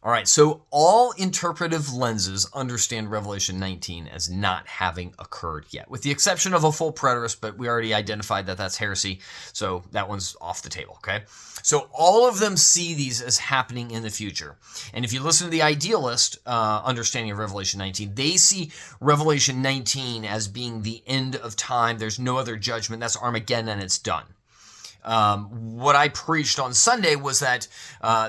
All right, so all interpretive lenses understand Revelation 19 as not having occurred yet, with the exception of a full preterist, but we already identified that that's heresy, so that one's off the table, okay? So all of them see these as happening in the future. And if you listen to the idealist understanding of Revelation 19, they see Revelation 19 as being the end of time. There's no other judgment. That's Armageddon, and it's done. What I preached on Sunday was that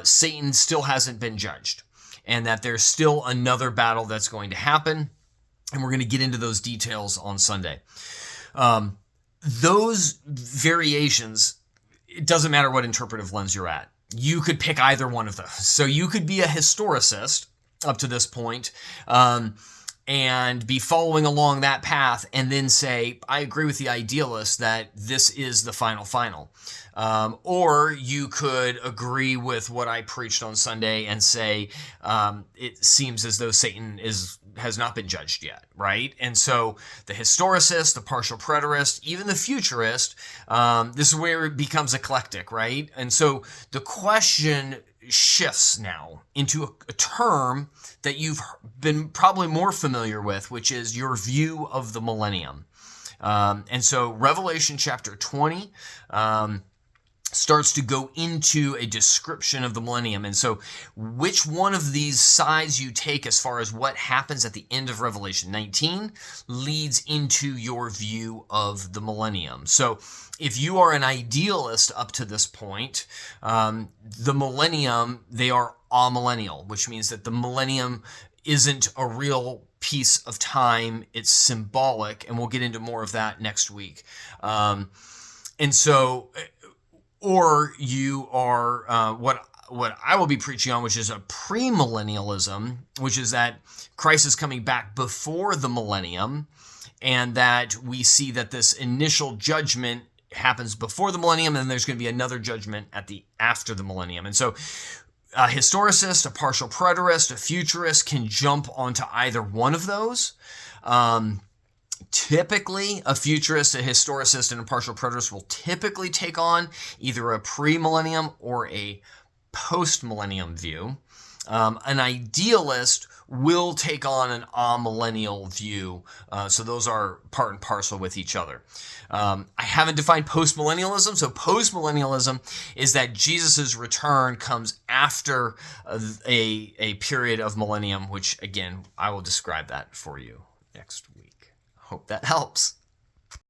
Satan still hasn't been judged and that there's still another battle that's going to happen. And we're going to get into those details on Sunday. Those variations, it doesn't matter what interpretive lens you're at. You could pick either one of those. So you could be a historicist up to this point, and be following along that path and then say, I agree with the idealist that this is the final. Or you could agree with what I preached on Sunday and say, it seems as though Satan has not been judged yet, right? And so the historicist, the partial preterist, even the futurist, this is where it becomes eclectic, right? And so the question shifts now into a term that you've been probably more familiar with, which is your view of the millennium. And so Revelation chapter 20 starts to go into a description of the millennium. And so which one of these sides you take as far as what happens at the end of Revelation 19 leads into your view of the millennium. So if you are an idealist up to this point, the millennium, they are amillennial, which means that the millennium isn't a real piece of time. It's symbolic, and we'll get into more of that next week. And so, or you are what I will be preaching on, which is a premillennialism, which is that Christ is coming back before the millennium, and that we see that this initial judgment happens before the millennium, and then there's going to be another judgment after the millennium. And so a historicist, a partial preterist, a futurist can jump onto either one of those. Typically, a futurist, a historicist, and a partial preterist will typically take on either a pre-millennium or a post-millennium view. An idealist will take on an amillennial view. So those are part and parcel with each other. I haven't defined postmillennialism. So postmillennialism is that Jesus' return comes after a period of millennium, which again, I will describe that for you next week. Hope that helps.